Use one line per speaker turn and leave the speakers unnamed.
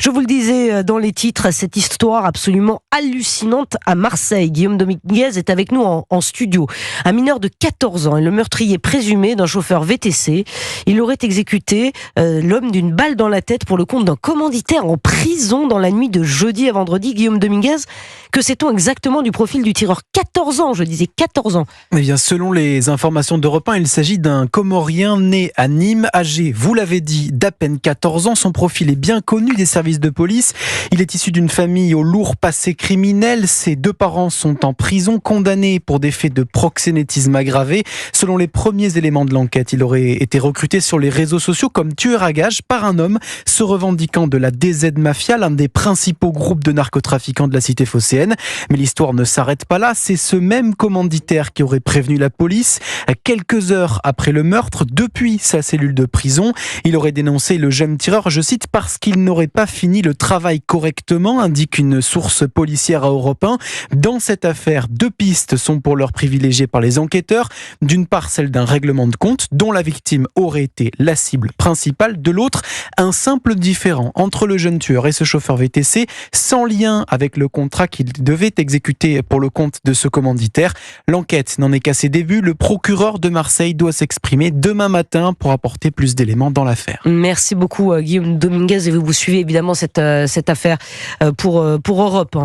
Je vous le disais dans les titres, cette histoire absolument hallucinante à Marseille. Guillaume Dominguez est avec nous en studio. Un mineur de 14 ans est le meurtrier présumé d'un chauffeur VTC. Il aurait exécuté l'homme d'une balle dans la tête pour le compte d'un commanditaire en prison dans la nuit de jeudi à vendredi. Guillaume Dominguez, que sait-on exactement du profil du tireur ? 14 ans, je disais 14 ans.
Eh bien, selon les informations d'Europe 1, il s'agit d'un Comorien né à Nîmes, âgé, vous l'avez dit, d'à peine 14 ans. Son profil est bien connu des services de police. Il est issu d'une famille au lourd passé criminel. Ses deux parents sont en prison, condamnés pour des faits de proxénétisme aggravé. Selon les premiers éléments de l'enquête, il aurait été recruté sur les réseaux sociaux comme tueur à gages par un homme se revendiquant de la DZ Mafia, l'un des principaux groupes de narcotrafiquants de la cité phocéenne. Mais l'histoire ne s'arrête pas là. C'est ce même commanditaire qui aurait prévenu la police quelques heures après le meurtre, depuis sa cellule de prison. Il aurait dénoncé le jeune tireur, je cite, parce qu'il n'aurait pas fini le travail correctement, indique une source policière à Europe 1. Dans cette affaire, deux pistes sont pour l'heure privilégiées par les enquêteurs. D'une part, celle d'un règlement de compte dont la victime aurait été la cible principale. De l'autre, un simple différend entre le jeune tueur et ce chauffeur VTC, sans lien avec le contrat qu'il devait exécuter pour le compte de ce commanditaire. L'enquête n'en est qu'à ses débuts. Le procureur de Marseille doit s'exprimer demain matin pour apporter plus d'éléments dans l'affaire.
Merci beaucoup Guillaume Dominguez, et vous suivez évidemment cette affaire pour Europe.